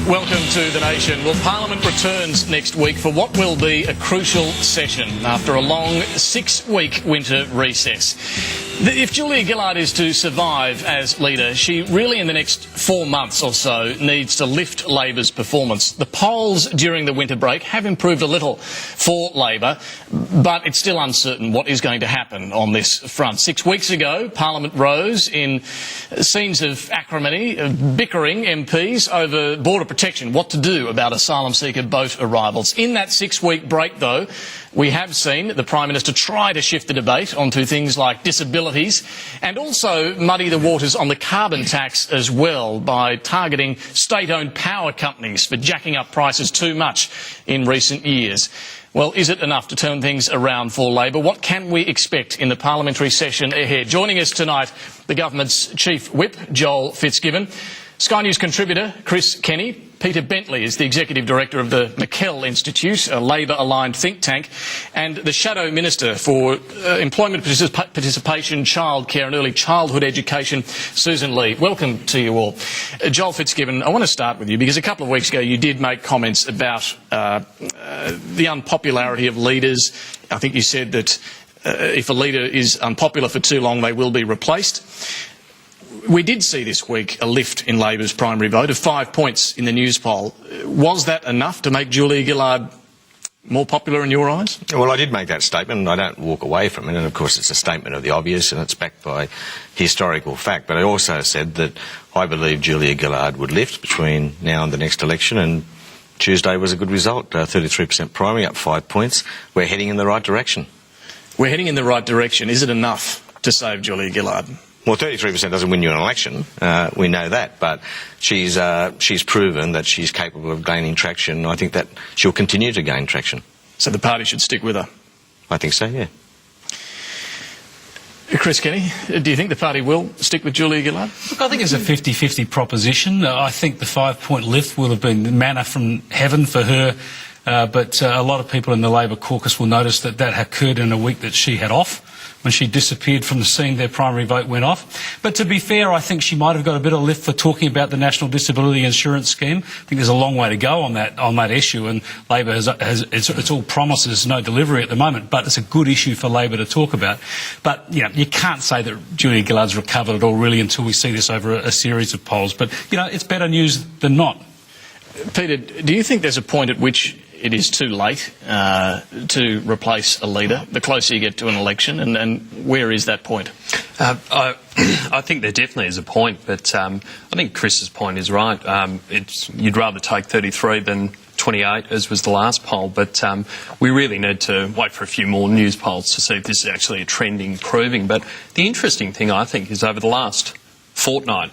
Welcome to The Nation. Well, Parliament returns next week for what will be a crucial session after a long 6-week winter recess. If Julia Gillard is to survive as leader, she really in the next 4 months or so needs to lift Labor's performance. The polls during the winter break have improved a little for Labor, but it's still uncertain what is going to happen on this front. 6 weeks ago, Parliament rose in scenes of acrimony, bickering MPs over border protection, what to do about asylum seeker boat arrivals. In that 6-week break, though, we have seen the Prime Minister try to shift the debate onto things like disabilities and also muddy the waters on the carbon tax as well by targeting state-owned power companies for jacking up prices too much in recent years. Well, is it enough to turn things around for Labor? What can we expect in the parliamentary session ahead? Joining us tonight, the government's Chief Whip, Joel Fitzgibbon, Sky News contributor Chris Kenny, Peter Bentley is the Executive Director of the McKell Institute, a Labor-aligned think tank, and the Shadow Minister for Employment Participation, Childcare and Early Childhood Education, Susan Lee. Welcome to you all. Joel Fitzgibbon, I want to start with you because a couple of weeks ago you did make comments about the unpopularity of leaders. I think you said that if a leader is unpopular for too long, they will be replaced. We did see this week a lift in Labor's primary vote of 5 points in the news poll. Was that enough to make Julia Gillard more popular in your eyes? Well, I did make that statement and I don't walk away from it, and of course it's a statement of the obvious and it's backed by historical fact, but I also said that I believe Julia Gillard would lift between now and the next election, and Tuesday was a good result, 33% primary, up 5 points. We're heading in the right direction. We're heading in the right direction. Is it enough to save Julia Gillard? Well, 33% doesn't win you an election, we know that, but she's proven that she's capable of gaining traction. I think that she'll continue to gain traction. So the party should stick with her? I think so, yeah. Chris Kenny, do you think the party will stick with Julia Gillard? Look, I think it's a 50-50 proposition. I think the 5-point lift will have been manna from heaven for her, but a lot of people in the Labor caucus will notice that that occurred in a week that she had off. When she disappeared from the scene, their primary vote went off. But to be fair, I think she might have got a bit of lift for talking about the National Disability Insurance Scheme. I think there's a long way to go on that issue, and Labor it's all promises, no delivery at the moment. But it's a good issue for Labor to talk about. But you know, you can't say that Julia Gillard's recovered at all really until we see this over a series of polls. But you know, it's better news than not. Peter, do you think there's a point at which it is too late to replace a leader the closer you get to an election, and where is that point? I think there definitely is a point, but I think Chris's point is right. You'd rather take 33 than 28, as was the last poll, but we really need to wait for a few more news polls to see if this is actually a trend improving. But the interesting thing, I think, is over the last fortnight,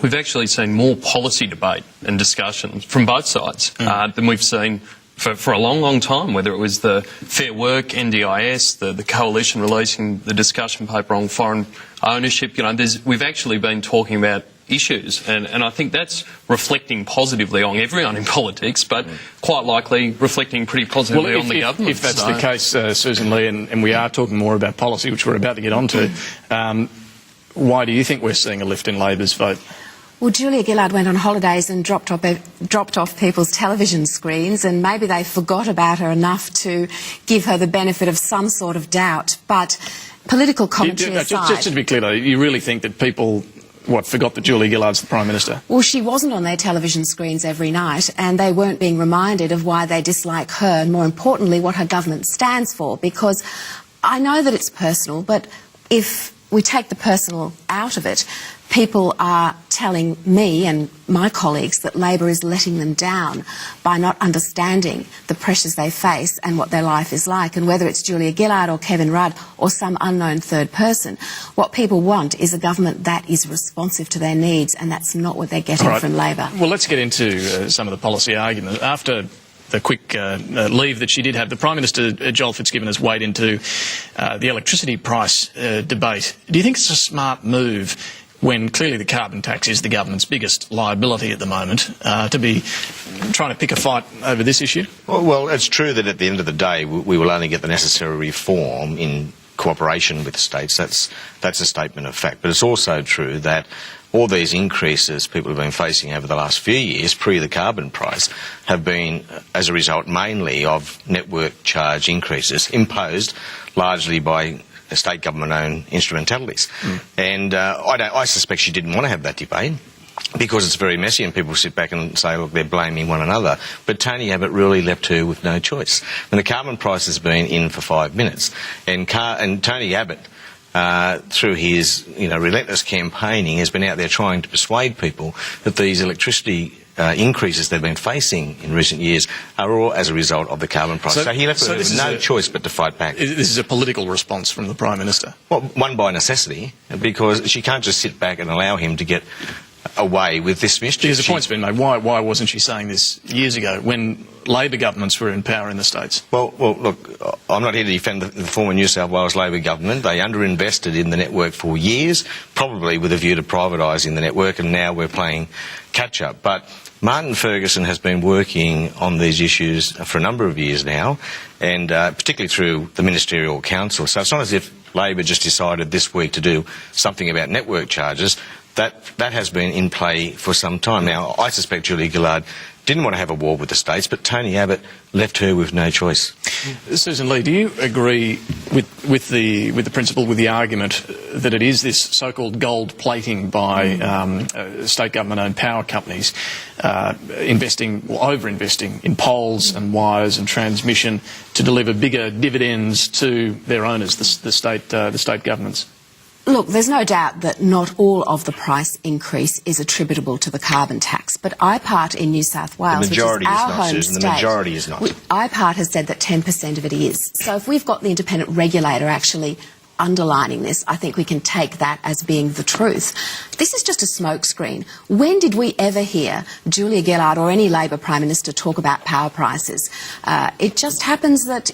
we've actually seen more policy debate and discussion from both sides than we've seen for a long, long time, whether it was the Fair Work, NDIS, the coalition releasing the discussion paper on foreign ownership. You know, we've actually been talking about issues, and I think that's reflecting positively on everyone in politics, but quite likely reflecting pretty positively on the government. If that's the case, Susan Lee, and we are talking more about policy, which we're about to get onto, why do you think we're seeing a lift in Labor's vote? Well, Julia Gillard went on holidays and dropped off people's television screens, and maybe they forgot about her enough to give her the benefit of some sort of doubt. But political commentary aside... Just to be clear, though, you really think that people, forgot that Julia Gillard's the Prime Minister? Well, she wasn't on their television screens every night, and they weren't being reminded of why they dislike her, and more importantly, what her government stands for. Because I know that it's personal, but if we take the personal out of it, people are telling me and my colleagues that Labor is letting them down by not understanding the pressures they face and what their life is like. And whether it's Julia Gillard or Kevin Rudd or some unknown third person, what people want is a government that is responsive to their needs, and that's not what they're getting from Labor. Well, let's get into some of the policy arguments. After the quick leave that she did have, the Prime Minister, Joel Fitzgibbon, has weighed into the electricity price debate. Do you think it's a smart move, when clearly the carbon tax is the government's biggest liability at the moment, to be trying to pick a fight over this issue? Well, it's true that at the end of the day we will only get the necessary reform in cooperation with the states. That's a statement of fact. But it's also true that all these increases people have been facing over the last few years, pre the carbon price, have been as a result mainly of network charge increases imposed largely by state government-owned instrumentalities. And I suspect she didn't want to have that debate, because it's very messy and people sit back and say, look, they're blaming one another. But Tony Abbott really left her with no choice. And the carbon price has been in for 5 minutes. And Tony Abbott, through his relentless campaigning, has been out there trying to persuade people that these electricity increases they've been facing in recent years are all as a result of the carbon price. So he left her with no choice but to fight back. This is a political response from the Prime Minister? Well, one by necessity, because she can't just sit back and allow him to get away with this mischief. Because the point's been made. Why wasn't she saying this years ago when Labor governments were in power in the States? Well, look, I'm not here to defend the former New South Wales Labor government. They underinvested in the network for years, probably with a view to privatising the network, and now we're playing catch-up. But Martin Ferguson has been working on these issues for a number of years now, and particularly through the Ministerial Council. So it's not as if Labor just decided this week to do something about network charges. That has been in play for some time now. I suspect Julia Gillard didn't want to have a war with the States, but Tony Abbott left her with no choice. Susan Lee, do you agree with the principle, with the argument that it is this so-called gold plating by state government-owned power companies over-investing in poles and wires and transmission to deliver bigger dividends to their owners, the state governments? Look, there's no doubt that not all of the price increase is attributable to the carbon tax, but IPART in New South Wales, which is our home state, the majority is not. IPART has said that 10% of it is. So if we've got the independent regulator actually underlining this, I think we can take that as being the truth. This is just a smokescreen. When did we ever hear Julia Gillard or any Labor Prime Minister talk about power prices? It just happens that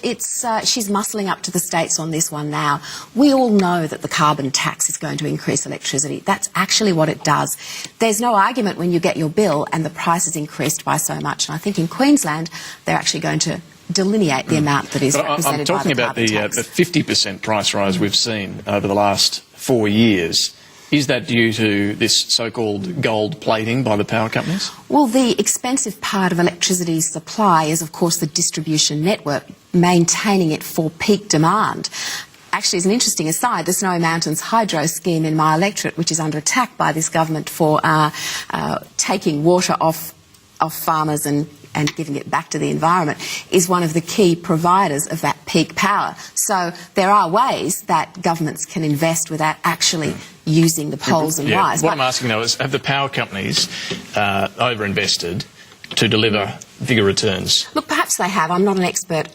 she's muscling up to the States on this one now. We all know that the carbon tax is going to increase electricity. That's actually what it does. There's no argument when you get your bill and the price is increased by so much. And I think in Queensland, they're actually going to delineate the amount that is represented by the carbon tax. I'm talking about the 50% price rise we've seen over the last 4 years. Is that due to this so-called gold plating by the power companies? Well, the expensive part of electricity supply is, of course, the distribution network, maintaining it for peak demand. Actually, as an interesting aside, the Snowy Mountains hydro scheme in my electorate, which is under attack by this government for taking water off farmers and giving it back to the environment, is one of the key providers of that peak power. So there are ways that governments can invest without actually using the poles and wires. What I'm asking, though, is have the power companies over-invested to deliver bigger returns? Look, perhaps they have. I'm not an expert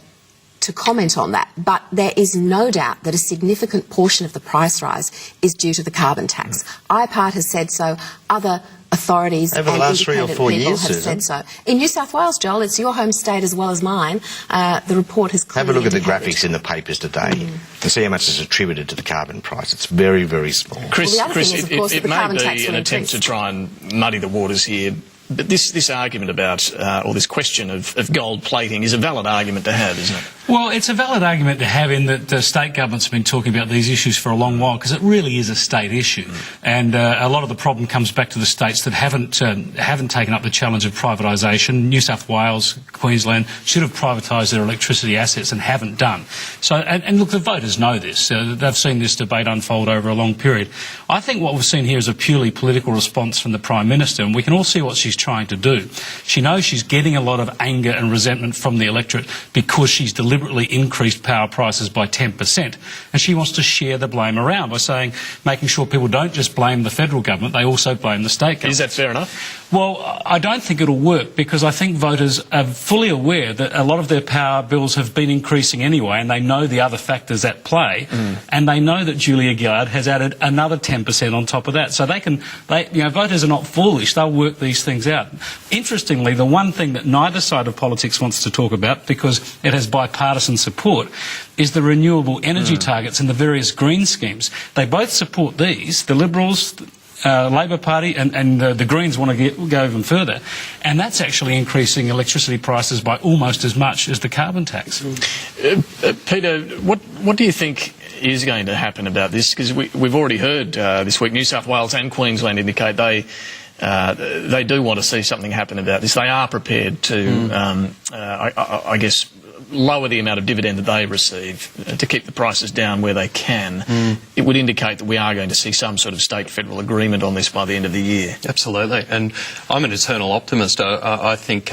to comment on that, but there is no doubt that a significant portion of the price rise is due to the carbon tax. IPART has said so. Other authorities over the last 3 or 4 years have said so. In New South Wales, Joel, it's your home state as well as mine. The report has clearly have a look at the indicated. graphics in the papers today and see how much is attributed to the carbon price. It's very, very small. Chris, Well, the other thing is, of course, it that the may carbon be tax an will attempt to increase. try and muddy the waters here, but this argument about, or this question of gold plating is a valid argument to have, isn't it? Well, it's a valid argument to have in that the state governments have been talking about these issues for a long while, because it really is a state issue. And a lot of the problem comes back to the states that haven't taken up the challenge of privatisation. New South Wales, Queensland should have privatised their electricity assets and haven't done. So, and look, the voters know this. They've seen this debate unfold over a long period. I think what we've seen here is a purely political response from the Prime Minister, and we can all see what she's trying to do. She knows she's getting a lot of anger and resentment from the electorate because she's deliberately increased power prices by 10%, and she wants to share the blame around by saying, making sure people don't just blame the federal government, they also blame the state government. Is that fair enough? Well, I don't think it'll work, because I think voters are fully aware that a lot of their power bills have been increasing anyway, and they know the other factors at play, and they know that Julia Gillard has added another 10% on top of that. So voters are not foolish, they'll work these things out. Interestingly, the one thing that neither side of politics wants to talk about, because it has bipartisan support, is the renewable energy targets and the various green schemes. They both support these. The Liberals, Labor Party and the Greens want to go even further, and that's actually increasing electricity prices by almost as much as the carbon tax. Peter, what do you think is going to happen about this, because we've already heard this week New South Wales and Queensland indicate they do want to see something happen about this. They are prepared to, I guess, lower the amount of dividend that they receive to keep the prices down where they can. It would indicate that we are going to see some sort of state-federal agreement on this by the end of the year. Absolutely. And I'm an eternal optimist. I think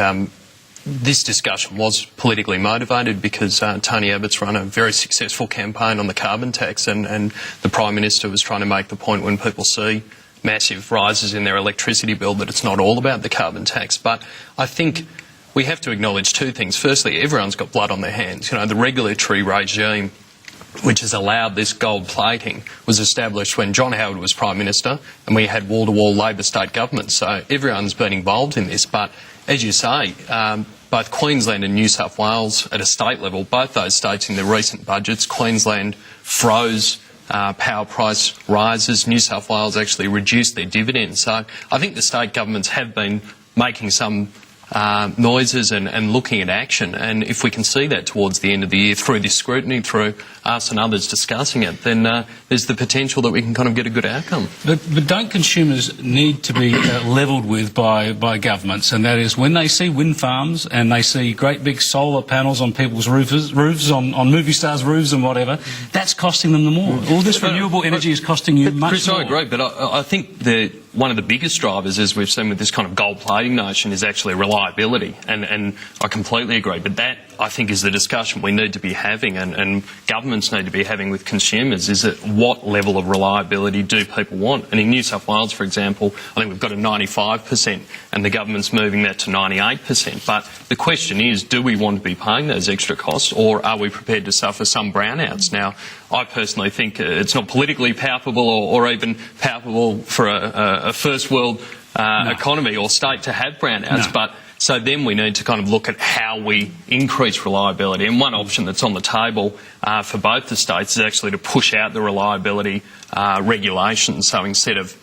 this discussion was politically motivated because Tony Abbott's run a very successful campaign on the carbon tax, and the Prime Minister was trying to make the point when people see massive rises in their electricity bill that it's not all about the carbon tax. But I think we have to acknowledge two things. Firstly, everyone's got blood on their hands. You know, the regulatory regime which has allowed this gold plating was established when John Howard was Prime Minister and we had wall-to-wall Labor state governments. So everyone's been involved in this. But as you say, both Queensland and New South Wales at a state level, both those states in their recent budgets, Queensland froze power price rises. New South Wales actually reduced their dividends. So I think the state governments have been making some noises and looking at action, and if we can see that towards the end of the year through this scrutiny, through us and others discussing it, then there's the potential that we can kind of get a good outcome. But don't consumers need to be levelled with by governments? And that is, when they see wind farms and they see great big solar panels on people's roofs on movie stars' roofs and whatever, that's costing them the more. All this renewable energy is costing you much Chris, more. I agree, but I think one of the biggest drivers, as we've seen with this kind of gold plating notion, is actually reliability, and I completely agree. But that, I think, is the discussion we need to be having, and governments need to be having with consumers, is that what level of reliability do people want? And in New South Wales, for example, I think we've got a 95%, and the government's moving that to 98%. But the question is, do we want to be paying those extra costs, or are we prepared to suffer some brownouts? Now, I personally think it's not politically palpable or even palpable for a first world economy or state to have brownouts, but so then we need to kind of look at how we increase reliability. And one option that's on the table for both the states is actually to push out the reliability regulations. So instead of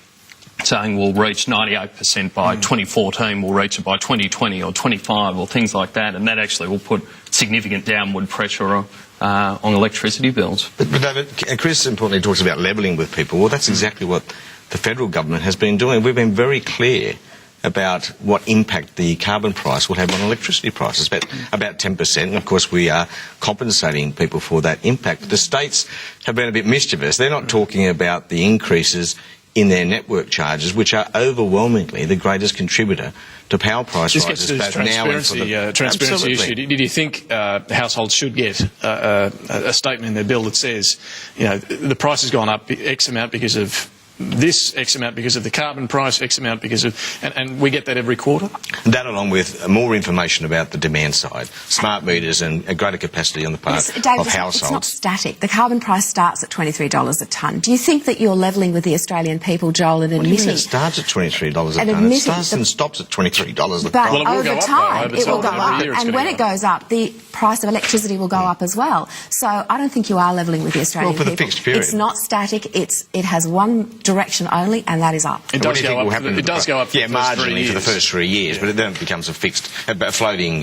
saying we'll reach 98% by 2014, we'll reach it by 2020 or 25 or things like that, and that actually will put significant downward pressure on electricity bills. But David, Chris importantly talks about levelling with people. Well, that's exactly what the federal government has been doing. We've been very clear about what impact the carbon price will have on electricity prices, about 10%. And of course, we are compensating people for that impact. The states have been a bit mischievous. They're not talking about the increases in their network charges, which are overwhelmingly the greatest contributor to power price rises. This gets to this transparency issue. Did you think households should get a statement in their bill that says, you know, the price has gone up X amount because of this, X amount because of the carbon price, X amount because of... And we get that every quarter? That, along with more information about the demand side, smart meters and a greater capacity on the part of households. It's not static. The carbon price starts at $23 a tonne. Do you think that you're levelling with the Australian people, Joel, and admitting... What do you mean it starts at $23 a tonne? It starts and stops at $23 a tonne. But over time, it will go up. And when it goes up, the price of electricity will go up as well. So I don't think you are levelling with the Australian people. Well, for the fixed period. It's not static. It has one direction only, and that is up. It does go up. It does go up for the first 3 years. For the first 3 years, but then it becomes a fixed, a floating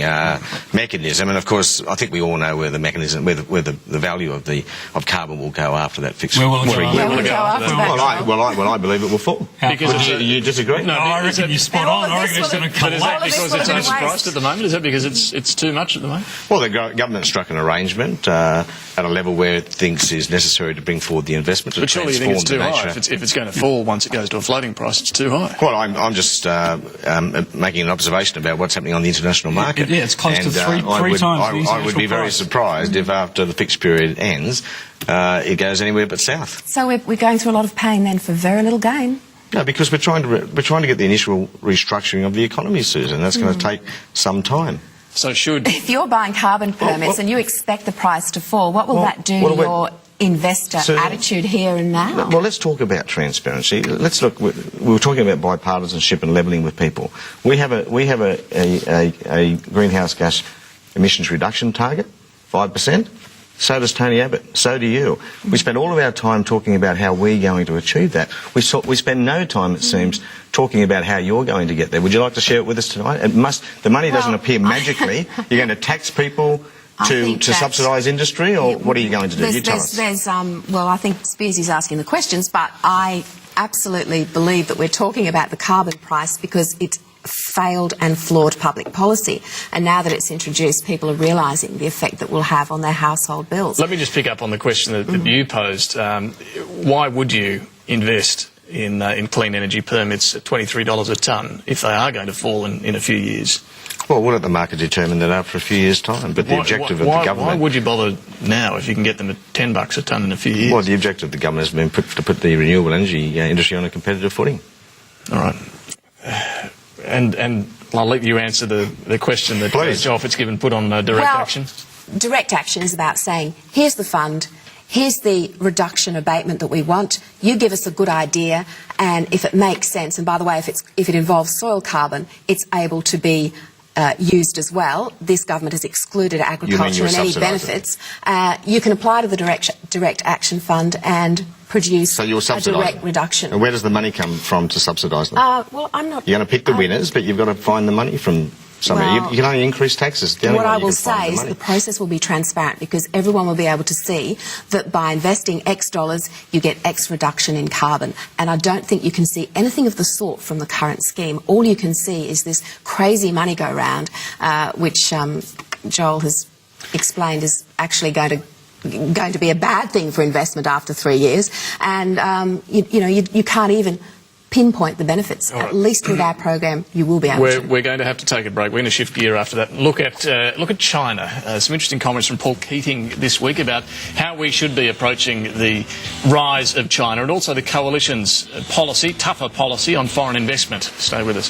mechanism. And of course, I think we all know where the mechanism, where the value of carbon will go after that fixed. Where will it go? Well, I believe it will fall. Because you disagree? No, I reckon you're spot on. I reckon it's going to collapse. Is that because it's overpriced at the moment? Is that because it's too much at the moment? Well, the government struck an arrangement at a level where it thinks is necessary to bring forward the investment. But surely you think it's too high. If it's going to fall once it goes to a floating price, it's too high. Well, I'm just making an observation about what's happening on the international market. Yeah, it's close to three times. I would be very surprised if after the fixed period ends, it goes anywhere but south. So we're going through a lot of pain then for very little gain. No, because we're trying to get the initial restructuring of the economy, Susan. That's going to take some time. So if you're buying carbon permits and you expect the price to fall, what will that do to your investor attitude here and now? Well, let's talk about transparency. Let's look. We were talking about bipartisanship and levelling with people. We have a greenhouse gas emissions reduction target, 5%. So does Tony Abbott. So do you. We spend all of our time talking about how we're going to achieve that. We spend no time, it seems, talking about how you're going to get there. Would you like to share it with us tonight? The money doesn't appear magically. You're going to tax people to subsidise industry, or what are you going to do? You tell us. Well, I think Spears is asking the questions, but I absolutely believe that we're talking about the carbon price because it's failed and flawed public policy, and now that it's introduced, people are realising the effect that will have on their household bills. Let me just pick up on the question that you posed. Why would you invest in clean energy permits at $23 a tonne if they are going to fall in a few years? Well, we'll let the market determine that after a few years' time, but the objective of the government... Why would you bother now if you can get them at $10 a tonne in a few years? Well, the objective of the government has been to put the renewable energy industry on a competitive footing. All right. And I'll let you answer the question that Joel Fitzgibbon put on direct action. Direct action is about saying, here's the fund, here's the reduction abatement that we want, you give us a good idea, and if it makes sense, and by the way, if it involves soil carbon, it's able to be used as well. This government has excluded agriculture and any benefits. You can apply to the direct action fund and produce a direct reduction. And where does the money come from to subsidise them? Well, I'm not... You're going to pick the winners, but you've got to find the money from somewhere. Well, you can only increase taxes. What I will say is the process will be transparent because everyone will be able to see that by investing X dollars, you get X reduction in carbon. And I don't think you can see anything of the sort from the current scheme. All you can see is this crazy money go round, which Joel has explained is actually going to be a bad thing for investment after 3 years. And, you can't even pinpoint the benefits. Right. At least with our program, you will be able to. We're going to have to take a break. We're going to shift gear after that. Look at China. Some interesting comments from Paul Keating this week about how we should be approaching the rise of China and also the coalition's policy, tougher policy on foreign investment. Stay with us.